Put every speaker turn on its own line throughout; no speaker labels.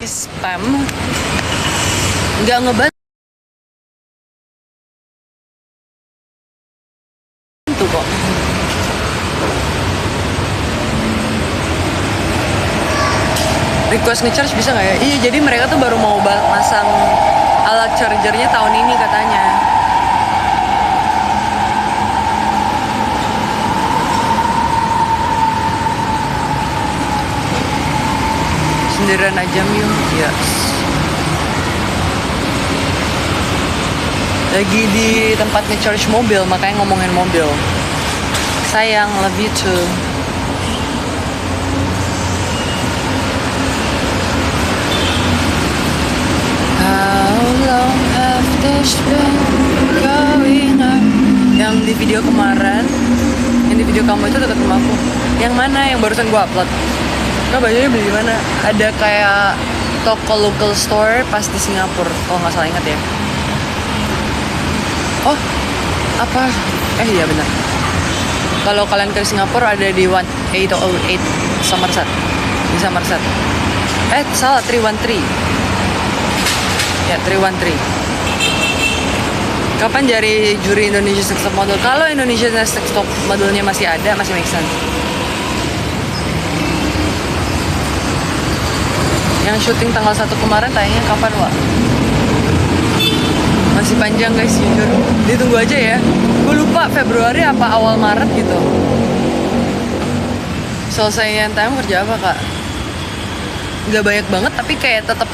spam nggak ngebantu kok. Request nge-charge bisa nggak ya? Iya, jadi mereka tuh baru mau masang alat chargernya tahun ini katanya. Sendirian aja yuk, yes. Lagi di tempat nge-charge mobil, makanya ngomongin mobil. Sayang, love you too. How long have this been going on? Yang di video kemarin, yang di video kamu itu dekat rumahku. Yang mana? Yang barusan gua upload. Nah, bajunya beli di mana? Ada kayak toko local store pas di Singapura, kalau nggak salah ingat ya. Oh, apa? Iya benar. Kalau kalian ke Singapura ada di 1808 Somerset. Di Somerset. Salah, 313. Ya, 313. Kapan jadi juri Indonesia Next Top Model? Kalau Indonesia Next Top Modelnya masih ada, masih make sense. Yang syuting tanggal 1 kemarin tayangnya kapan, Wak? Masih panjang guys, jujur. Ditunggu aja ya. Gue lupa Februari apa awal Maret gitu. Selesai time kerja apa, Kak? Gak banyak banget, tapi kayak tetap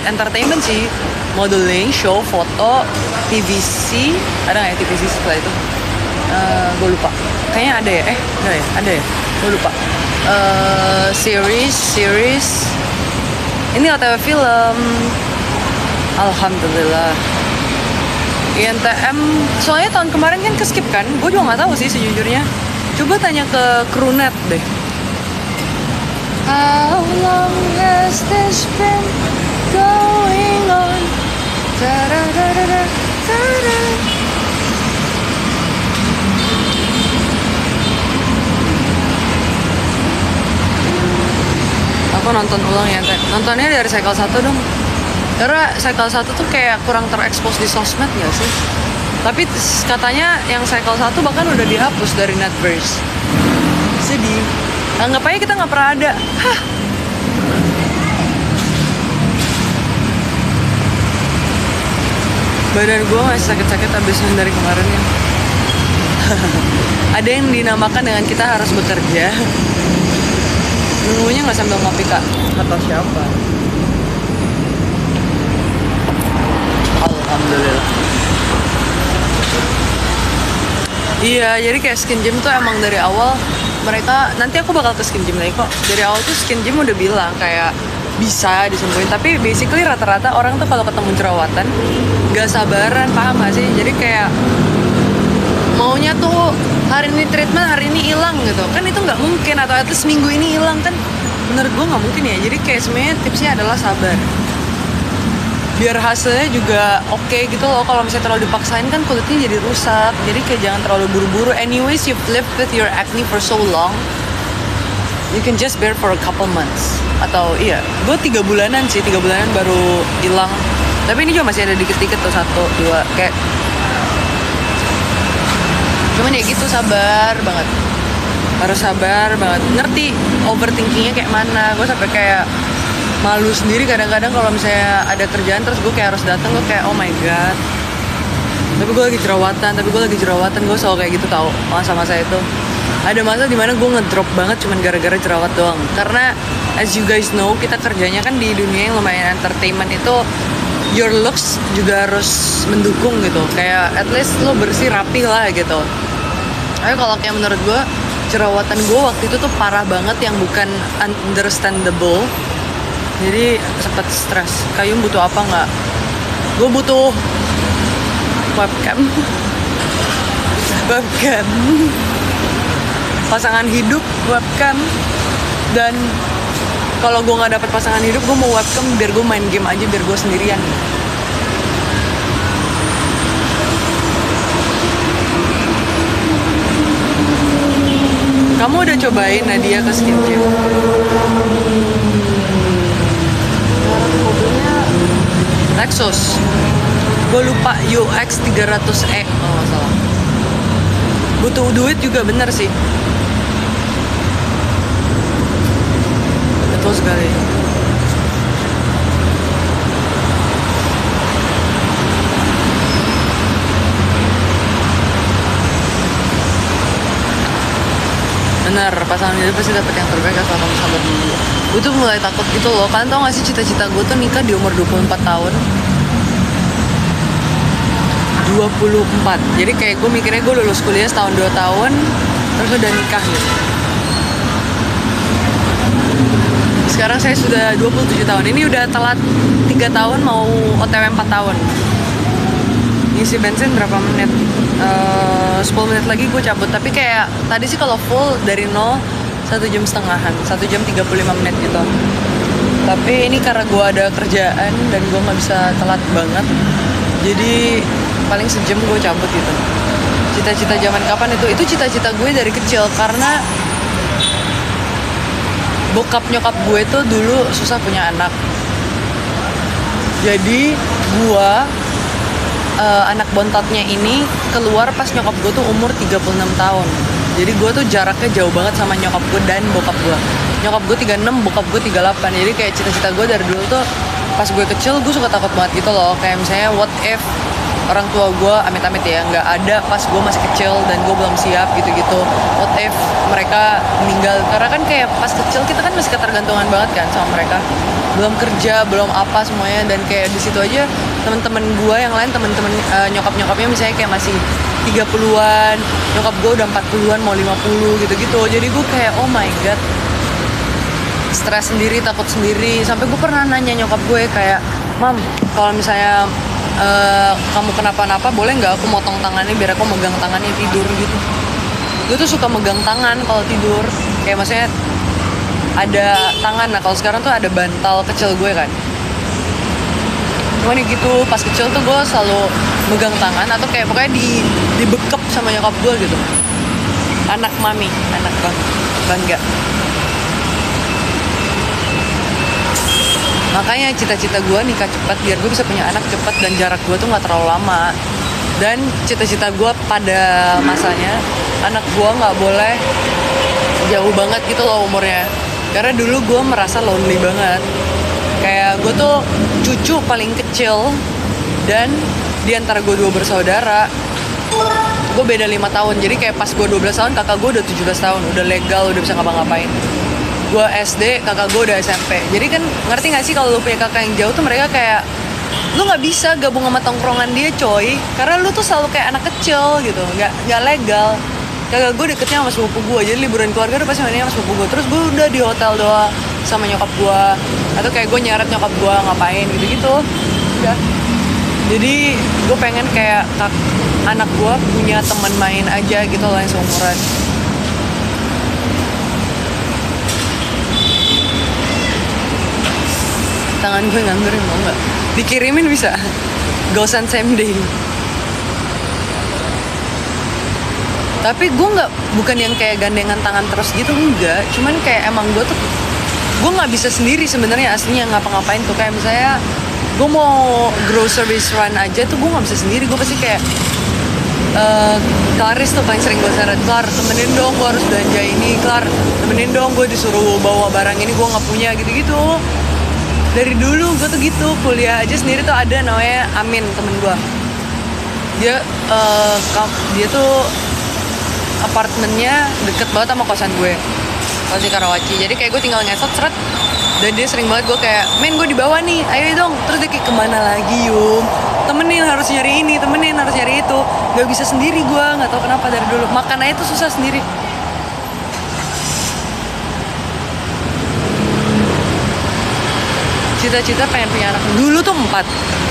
entertainment sih. Modeling, show, foto, TVC. Ada nggak ya TVC setelah itu? Gue lupa. Kayaknya ada ya? Enggak ya? Ada ya? Gue lupa. Series. Ini OTW film. Alhamdulillah. INTM, soalnya tahun kemarin kan keskip kan. Gue juga nggak tahu sih sejujurnya. Coba tanya ke Krunet deh. How long has this been going on? Aku nonton ulang ya, nontonnya dari Cycle 1 dong. Karena Cycle 1 tuh kayak kurang terekspos di sosmed gak sih? Tapi katanya yang Cycle 1 bahkan udah dihapus dari Netverse. Sedih. Anggap aja kita gak pernah ada. Hah. Badan gue masih sakit-sakit abis dari kemarin ya. Ada yang dinamakan dengan kita harus bekerja. Nunggunya gak sambil ngopi, Kak? Atau siapa? Alhamdulillah. Iya, jadi kayak skin gym tuh emang dari awal mereka, nanti aku bakal ke skin gym lagi kok. Dari awal tuh skin gym udah bilang kayak bisa disembuhin, tapi basically rata-rata orang tuh kalau ketemu jerawatan gak sabaran, paham gak sih? Jadi kayak maunya tuh hari ini treatment, hari ini hilang gitu. Kan itu nggak mungkin, atau at least minggu ini hilang kan. Menurut gue nggak mungkin ya. Jadi kayak sebenarnya tipsnya adalah sabar. Biar hasilnya juga oke gitu loh. Kalau misalnya terlalu dipaksain kan kulitnya jadi rusak. Jadi kayak jangan terlalu buru-buru. Anyways, you've lived with your acne for so long, you can just bear for a couple months. Atau iya, gue 3 bulanan sih, 3 bulanan baru hilang. Tapi ini juga masih ada dikit-dikit tuh, 1, 2 kayak. Cuman ya gitu, sabar banget. Harus sabar banget. Ngerti overthinkingnya kayak mana. Gue sampai kayak malu sendiri kadang-kadang kalau misalnya ada kerjaan terus gue kayak harus datang, gue kayak oh my god. Tapi gue lagi jerawatan, gue selalu kayak gitu tau. Masa-masa itu ada masa dimana gue ngedrop banget cuman gara-gara jerawat doang. Karena as you guys know, kita kerjanya kan di dunia yang lumayan entertainment itu, your looks juga harus mendukung gitu. Kayak at least lo bersih rapi lah gitu. Tapi kalau kayak menurut gue, jerawatan gue waktu itu tuh parah banget yang bukan understandable. Jadi sempet stres. Kayum butuh apa nggak? Gue butuh webcam. Pasangan hidup, webcam. Dan kalau gue nggak dapet pasangan hidup, gue mau webcam biar gue main game aja, biar gue sendirian. Kamu udah cobain Nadia ke skin gym? Lexus. Gue lupa UX 300e kalau nggak salah. Butuh duit juga bener sih. Betul sekali. Bener, pasangan hidup pasti dapet yang terbaik asal kamu sabar dulu. Gue tuh mulai takut gitu loh. Kalian tau gak sih cita-cita gue tuh nikah di umur 24 tahun. 24. Jadi kayak gue mikirnya gue lulus kuliah setahun 2 tahun terus udah nikah gitu. Sekarang saya sudah 27 tahun. Ini udah telat 3 tahun mau OTW 4 tahun. Ngisi bensin berapa menit? 10 menit lagi gue cabut. Tapi kayak tadi sih kalau full dari 0 1 jam setengahan, 1 jam 35 menit gitu. Tapi ini karena gue ada kerjaan dan gue nggak bisa telat banget, jadi paling sejam gue cabut gitu. Cita-cita zaman kapan itu cita-cita gue dari kecil, karena bokap nyokap gue tuh dulu susah punya anak. Jadi gue anak bontatnya ini keluar pas nyokap gue tuh umur 36 tahun. Jadi gue tuh jaraknya jauh banget sama nyokap gue dan bokap gue. Nyokap gue 36, bokap gue 38. Jadi kayak cita-cita gue dari dulu tuh pas gue kecil gue suka takut banget gitu loh. Kayak misalnya what if orang tua gue amit-amit ya nggak ada pas gue masih kecil dan gue belum siap gitu-gitu. What if mereka meninggal, karena kan kayak pas kecil kita kan masih ketergantungan banget kan sama mereka, belum kerja, belum apa semuanya. Dan kayak di situ aja teman-teman gue yang lain, teman-teman nyokap-nyokapnya misalnya kayak masih 30-an, nyokap gue udah 40-an mau 50 gitu-gitu. Jadi gue kayak oh my god, stres sendiri, takut sendiri. Sampai gue pernah nanya nyokap gue kayak, mam, kalau misalnya kamu kenapa-napa boleh nggak aku motong tangannya biar aku megang tangannya tidur gitu. Gue tuh suka megang tangan kalau tidur, kayak maksudnya ada tangan. Nah kalau sekarang tuh ada bantal kecil gue kan, cuman gitu pas kecil tuh gue selalu megang tangan atau kayak pokoknya dibekep sama nyokap gue gitu. Anak mami, anak bangga. Makanya cita-cita gue nikah cepat biar gue bisa punya anak cepat dan jarak gue tuh nggak terlalu lama. Dan cita-cita gue pada masanya anak gue nggak boleh jauh banget gitu loh umurnya. Karena dulu gue merasa lonely banget. Kayak gue tuh cucu paling kecil dan di antara gue 2 bersaudara, gue beda 5 tahun. Jadi kayak pas gue 12 tahun kakak gue udah 17 tahun, udah legal, udah bisa ngapa-ngapain. Gue SD, kakak gue udah SMP. Jadi kan ngerti gak sih kalau lu punya kakak yang jauh tuh mereka kayak lu nggak bisa gabung sama tongkrongan dia coy, karena lu tuh selalu kayak anak kecil gitu, nggak legal. Kakak gue deketnya sama sepupu gue, jadi liburan keluarga udah pasti mainnya sama sepupu gue. Terus gue udah di hotel doang sama nyokap gue, atau kayak gue nyaret nyokap gue ngapain gitu-gitu. Udah. Jadi gue pengen kayak anak gue punya teman main aja gitu loh yang seumuran. Tangan gue nganggur, mau nggak? Dikirimin bisa. Gosan same day. Tapi gue bukan yang kayak gandengan tangan terus gitu, enggak. Cuman kayak emang gue gue nggak bisa sendiri sebenarnya aslinya ngapa-ngapain tuh. Kayak misalnya gue mau groceries run aja tuh gue nggak bisa sendiri. Gue pasti kayak Claris tuh paling sering gue seret, Clar temenin dong gue harus belanja ini, Clar temenin dong gue disuruh bawa barang ini gue nggak punya gitu-gitu. Dari dulu gue tuh gitu, kuliah aja sendiri tuh ada namanya Amin, temen gue. Dia tuh apartemennya deket banget sama kosan gue, kosan di Karawaci. Jadi kayak gue tinggal ngesot seret, dan dia sering banget gue kayak, men gue dibawa nih, ayo dong. Terus dia kayak kemana lagi Yum, temenin harus nyari ini, temenin harus nyari itu. Gak bisa sendiri gue, gak tahu kenapa dari dulu. Makan aja tuh susah sendiri. Cita-cita pengen punya anak dulu tuh 4,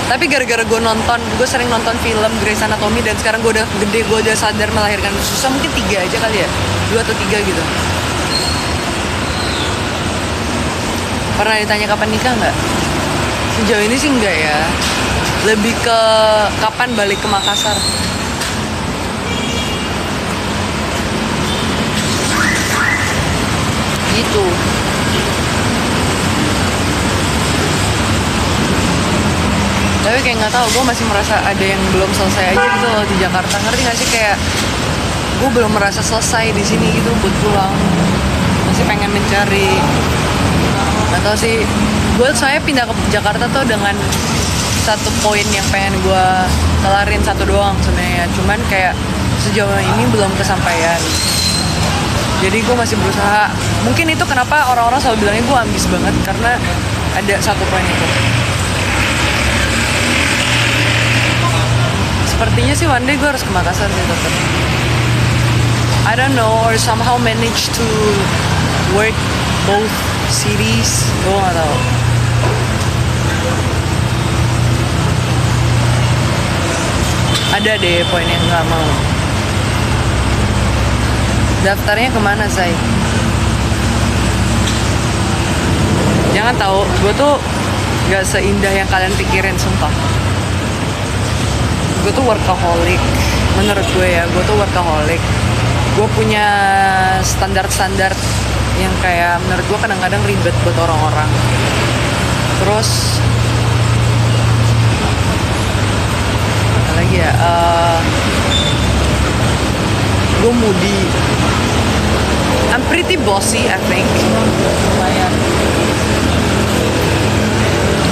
tapi gara-gara gue sering nonton film Grey's Anatomy, dan sekarang gue udah gede, gue udah sadar melahirkan susah, mungkin 3 aja kali ya, 2 atau 3 gitu. Pernah ditanya kapan nikah nggak? Sejauh ini sih enggak ya, lebih ke kapan balik ke Makassar gitu. tapi kayak nggak tahu, gue masih merasa ada yang belum selesai aja gitu loh di Jakarta. Ngerti nggak sih, kayak gue belum merasa selesai di sini gitu buat pulang. Masih pengen mencari, nggak tahu sih. Gue soalnya pindah ke Jakarta tuh dengan satu poin yang pengen gue kelarin, satu doang sebenarnya. Cuman kayak sejauh ini belum kesampaian. Jadi gue masih berusaha. Mungkin itu kenapa orang-orang selalu bilangnya gue ambis banget, karena ada satu poin itu. Sepertinya sih one day gue harus ke Makassar sih tetap. I don't know, or somehow manage to work both cities. Gue gak tahu. Ada deh poin yang gak mau. Daftarnya kemana, say? Jangan tahu, gue tuh gak seindah yang kalian pikirin, sumpah. Gue tuh workaholic. Menurut gue ya, gue tuh workaholic. Gue punya standar-standar yang kayak menurut gue kadang-kadang ribet buat orang-orang. Terus apa lagi ya? Gue moody. I'm pretty bossy, I think. Lumayan.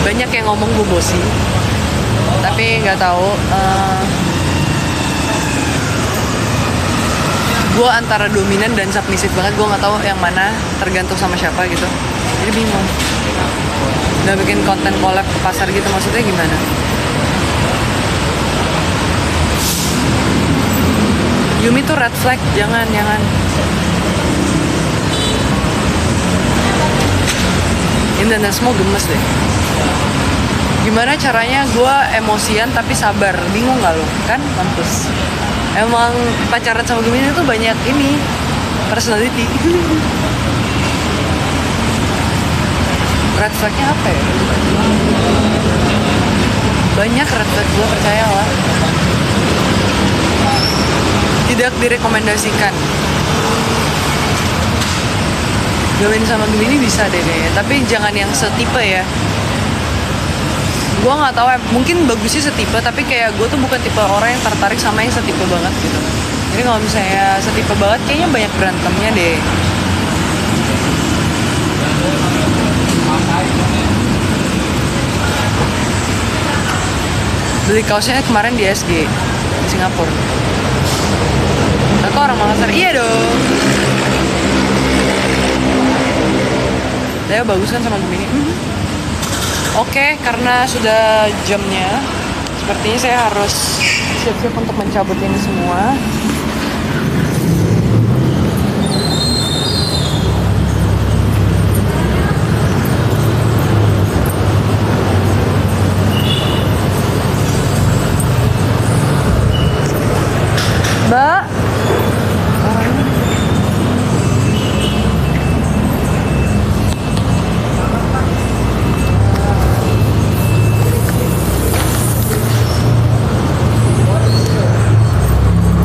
Banyak yang ngomong gue bossy, tapi nggak tahu. Gue antara dominan dan submisif banget. Gue nggak tahu yang mana, tergantung sama siapa gitu. Jadi bingung. Udah bikin konten collab ke pasar gitu, maksudnya gimana? Yumi tuh red flag, jangan. Ini dan semua gemes deh. Gimana caranya gue emosian tapi sabar? Bingung gak lo? Kan mampus. Emang pacaran sama Gemini tuh banyak ini personality. Red flagnya apa ya? Banyak red flag, gue percaya lah. Tidak direkomendasikan. Gemini sama Gemini bisa deh kayaknya, tapi jangan yang setipe ya. Gue nggak tahu, mungkin bagusnya setipe, tapi kayak gue tuh bukan tipe orang yang tertarik sama yang setipe banget gitu. Jadi kalau misalnya setipe banget, kayaknya banyak berantemnya deh. Beli kaosnya kemarin di SG di Singapura. Aku orang Makassar, iya dong. Dia bagus kan sama Gemini. Oke, karena sudah jamnya, sepertinya saya harus siap-siap untuk mencabut ini semua. Mbak,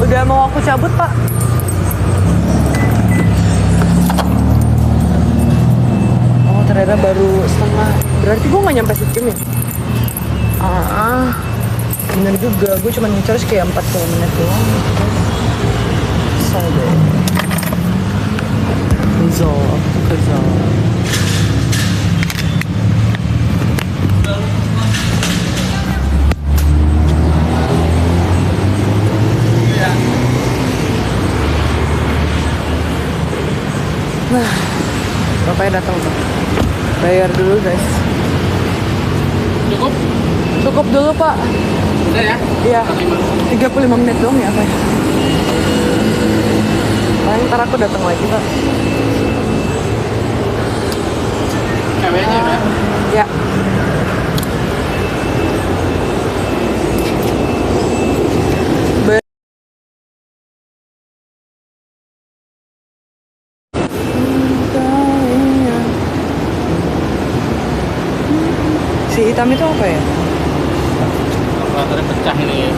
udah mau aku cabut, Pak. Oh, ternyata baru setengah. Berarti gue gak nyampe sejam ya? Bener juga. Gue cuma ngincar kayak 40 menit doang. Kesel deh. Kesel. Nah, bapaknya datang tuh. Bayar dulu, guys. Cukup dulu, Pak.
Udah ya?
Iya. 35 menit doang ya, Pak. Paling ntar aku datang lagi, Pak.
KW-nya udah?
Ya. Si hitam itu apa ya?
Kalkulatornya pecah ini ya.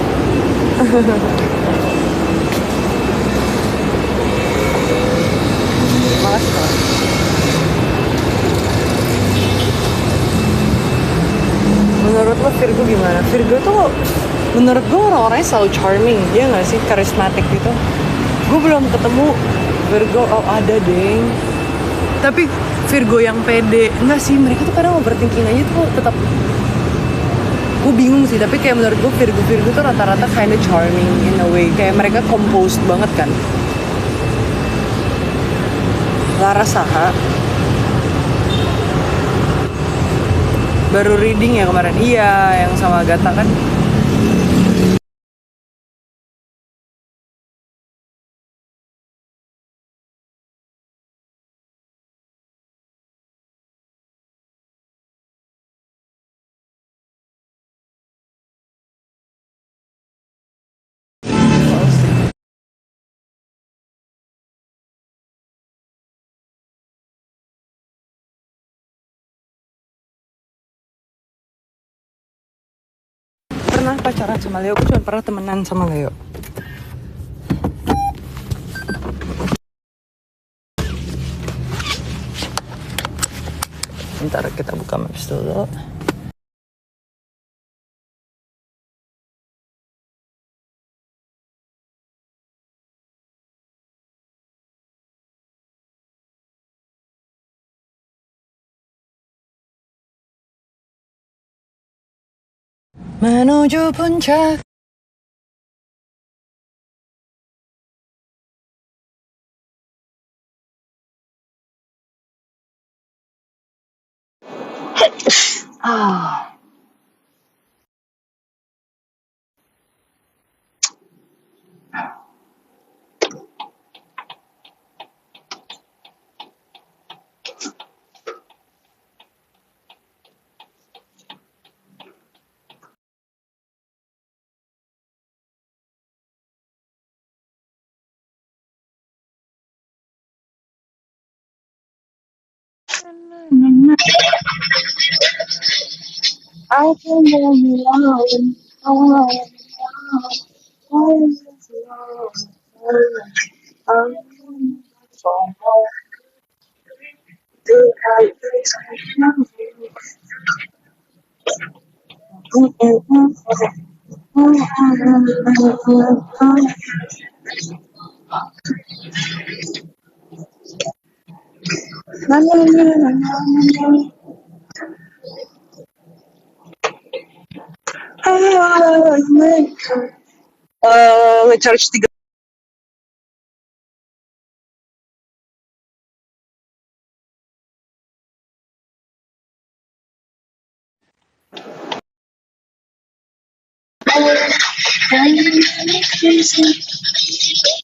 Makasih, Pak. Menurut lo Virgo gimana? Virgo tuh menurut gue orang-orangnya selalu charming, dia nggak sih, karismatik gitu. Gue belum ketemu Virgo, oh ada deng. Tapi Virgo yang pede, enggak sih, mereka tuh kadang overthinking aja tuh tetap. Gue bingung sih, tapi kayak menurut gue Virgo tuh rata-rata kinda charming in a way. Kayak mereka composed banget kan. Lara Saha baru reading ya kemarin, iya yang sama Agatha kan. Pernah pacaran sama Leo, aku cuma pernah temenan sama Leo. Bentar kita buka maps dulu. Menuju puncak. Ah. I can hear you alone. Oh, ngecharge 3.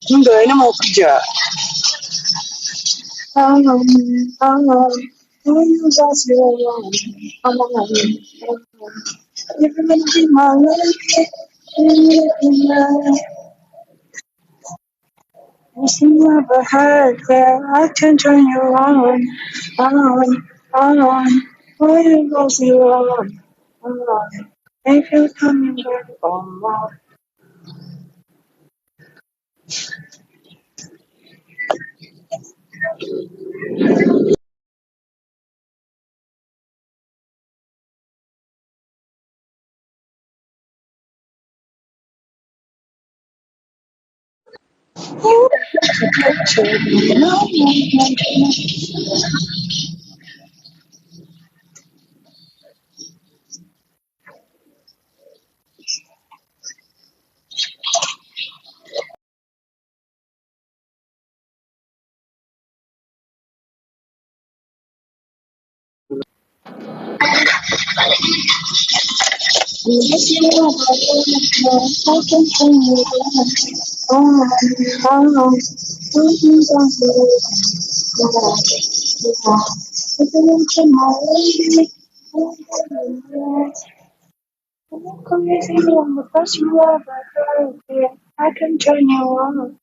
Enggak, ini mau kerja. Never heard that I can turn you on. Why you go so on? If you're coming back for more. I can turn you on.